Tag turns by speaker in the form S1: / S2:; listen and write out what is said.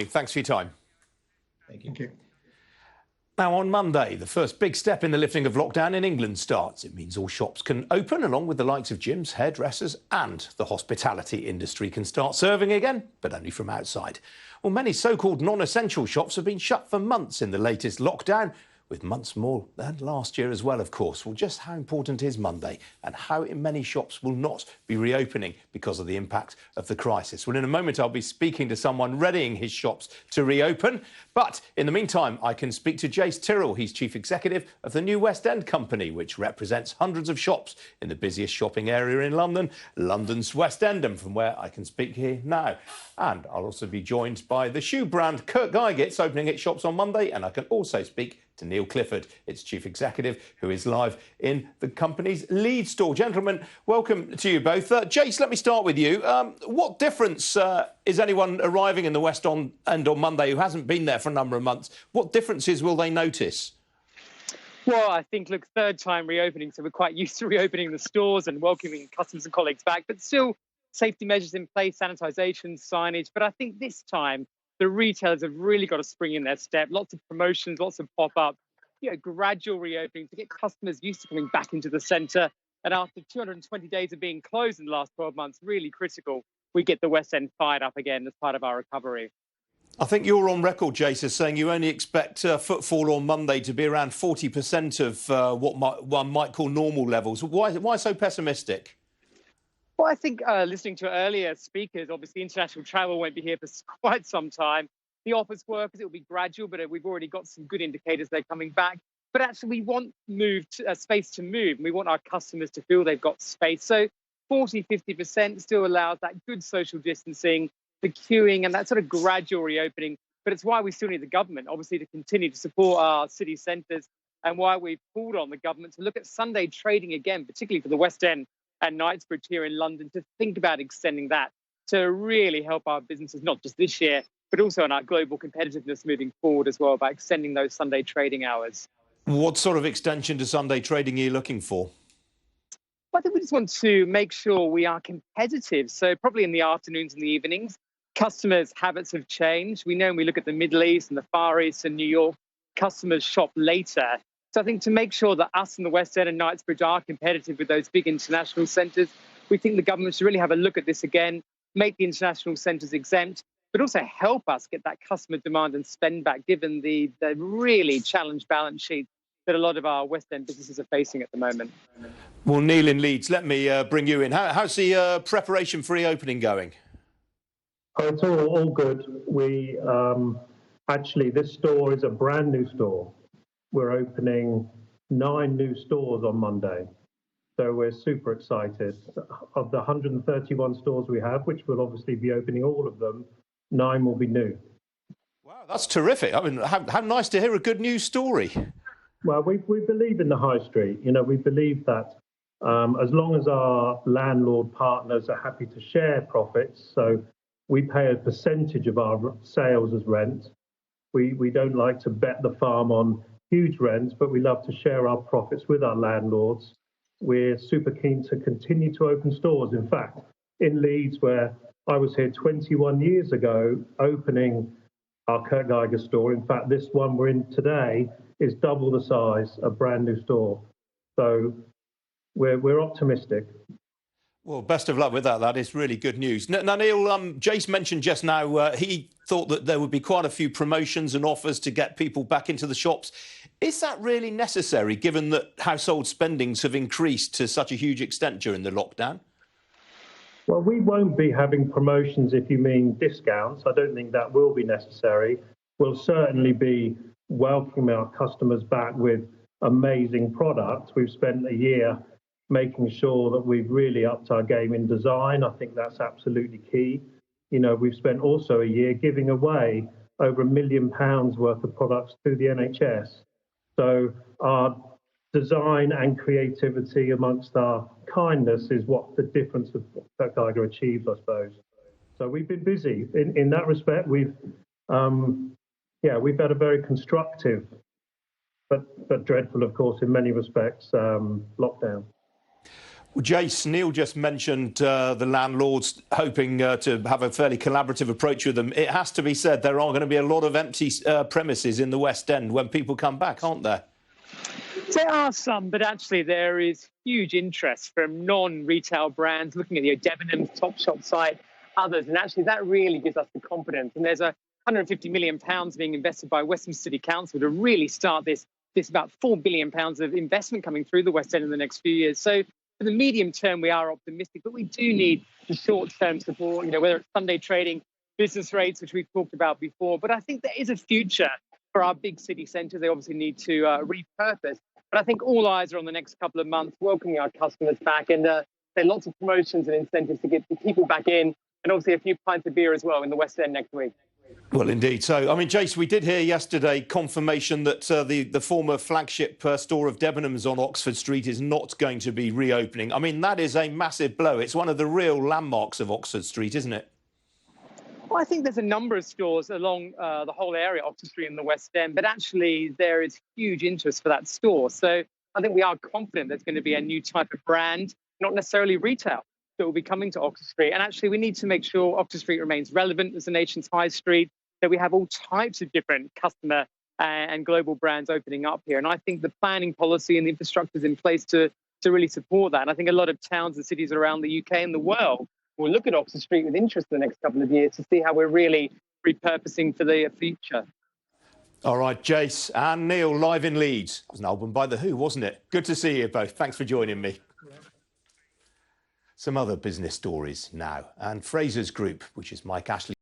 S1: Thanks for your time.
S2: Thank you.
S1: Now, on Monday, the first big step in the lifting of lockdown in England starts. It means all shops can open, along with the likes of gyms, hairdressers and the hospitality industry can start serving again, but only from outside. Well, many so-called non-essential shops have been shut for months in the latest lockdown, with months more than last year as well, of course. Well, just how important is Monday and how many shops will not be reopening because of the impact of the crisis? Well, in a moment, I'll be speaking to someone readying his shops to reopen. But in the meantime, I can speak to Jace Tyrrell. He's chief executive of the new West End company, which represents hundreds of shops in the busiest shopping area in London, London's West End, and from where I can speak here now. And I'll also be joined by the shoe brand Kurt Geigert's opening its shops on Monday, and I can also speak to Neil Clifford, its chief executive, who is live in the company's Leeds store. Gentlemen, welcome to you both. Jace, let me start with you. What difference is anyone arriving in the West End on Monday who hasn't been there for a number of months? What differences will they notice?
S3: Well, I think, look, third time reopening, so we're quite used to reopening the stores and welcoming customers and colleagues back, but still safety measures in place, sanitisation, signage. But I think this time the retailers have really got to spring in their step. Lots of promotions, lots of pop-up, gradual reopening to get customers used to coming back into the centre. And after 220 days of being closed in the last 12 months, really critical, we get the West End fired up again as part of our recovery.
S1: I think you're on record, Jace, as saying you only expect footfall on Monday to be around 40% of what one might call normal levels. Why so pessimistic?
S3: Well, I think listening to earlier speakers, obviously international travel won't be here for quite some time. The office workers, it will be gradual, but we've already got some good indicators they're coming back. But actually, we want space to move, and we want our customers to feel they've got space. So 40, 50% still allows that good social distancing, the queuing, and that sort of gradual reopening. But it's why we still need the government, obviously, to continue to support our city centres, and why we've called on the government to look at Sunday trading again, particularly for the West End and Knightsbridge here in London, to think about extending that to really help our businesses, not just this year, but also in our global competitiveness moving forward as well, by extending those Sunday trading hours.
S1: What sort of extension to Sunday trading are you looking for?
S3: Well, I think we just want to make sure we are competitive. So probably in the afternoons and the evenings, customers' habits have changed. We know when we look at the Middle East and the Far East and New York, customers shop later. So I think to make sure that us in the West End and Knightsbridge are competitive with those big international centres, we think the government should really have a look at this again, make the international centres exempt, but also help us get that customer demand and spend back, given the really challenged balance sheet that a lot of our West End businesses are facing at the moment.
S1: Well, Neil in Leeds, let me bring you in. How's the preparation for reopening going?
S2: Oh, it's all good. We actually, this store is a brand new store. We're opening 9 new stores on Monday. So we're super excited. Of the 131 stores we have, which will obviously be opening all of them, 9 will be new.
S1: Wow, that's terrific. I mean, how nice to hear a good news story.
S2: Well, we believe in the high street. We believe that as long as our landlord partners are happy to share profits, so we pay a percentage of our sales as rent. We don't like to bet the farm on huge rents, but we love to share our profits with our landlords. We're super keen to continue to open stores. In fact, in Leeds, where I was here 21 years ago, opening our Kurt Geiger store, in fact, this one we're in today is double the size, a brand new store. So we're optimistic.
S1: Well, best of luck with that. That is really good news. Now, Neil, Jace mentioned just now he thought that there would be quite a few promotions and offers to get people back into the shops. Is that really necessary, given that household spendings have increased to such a huge extent during the lockdown?
S2: Well, we won't be having promotions if you mean discounts. I don't think that will be necessary. We'll certainly be welcoming our customers back with amazing products. We've spent a year making sure that we've really upped our game in design. I think that's absolutely key. We've spent also a year giving away over £1 million worth of products through the NHS. So our design and creativity amongst our kindness is what the difference of Kurt Geiger achieves, I suppose. So we've been busy. In that respect, we've had a very constructive, but dreadful, of course, in many respects, lockdown.
S1: Well, Jace, Neil just mentioned the landlords hoping to have a fairly collaborative approach with them. It has to be said there are going to be a lot of empty premises in the West End when people come back, aren't there?
S3: There are some, but actually there is huge interest from non-retail brands looking at the Debenhams Topshop site, others, and actually that really gives us the confidence. And there's £150 million being invested by Western City Council to really start this about £4 billion of investment coming through the West End in the next few years. So for the medium term, we are optimistic, but we do need the short-term support, whether it's Sunday trading, business rates, which we've talked about before. But I think there is a future for our big city centres. They obviously need to repurpose. But I think all eyes are on the next couple of months, welcoming our customers back. And there are lots of promotions and incentives to get people back in, and obviously a few pints of beer as well in the West End next week.
S1: Well, indeed. So, I mean, Jace, we did hear yesterday confirmation that the former flagship store of Debenhams on Oxford Street is not going to be reopening. I mean, that is a massive blow. It's one of the real landmarks of Oxford Street, isn't it?
S3: Well, I think there's a number of stores along the whole area, Oxford Street and the West End, but actually there is huge interest for that store. So I think we are confident there's going to be a new type of brand, not necessarily retail, that will be coming to Oxford Street. And actually we need to make sure Oxford Street remains relevant as the nation's high street, that we have all types of different customer and global brands opening up here. And I think the planning policy and the infrastructure is in place to really support that. And I think a lot of towns and cities around the UK and the world will look at Oxford Street with interest in the next couple of years to see how we're really repurposing for the future.
S1: All right, Jace and Neil, live in Leeds. It was an album by The Who, wasn't it? Good to see you both. Thanks for joining me. Some other business stories now. And Fraser's Group, which is Mike Ashley.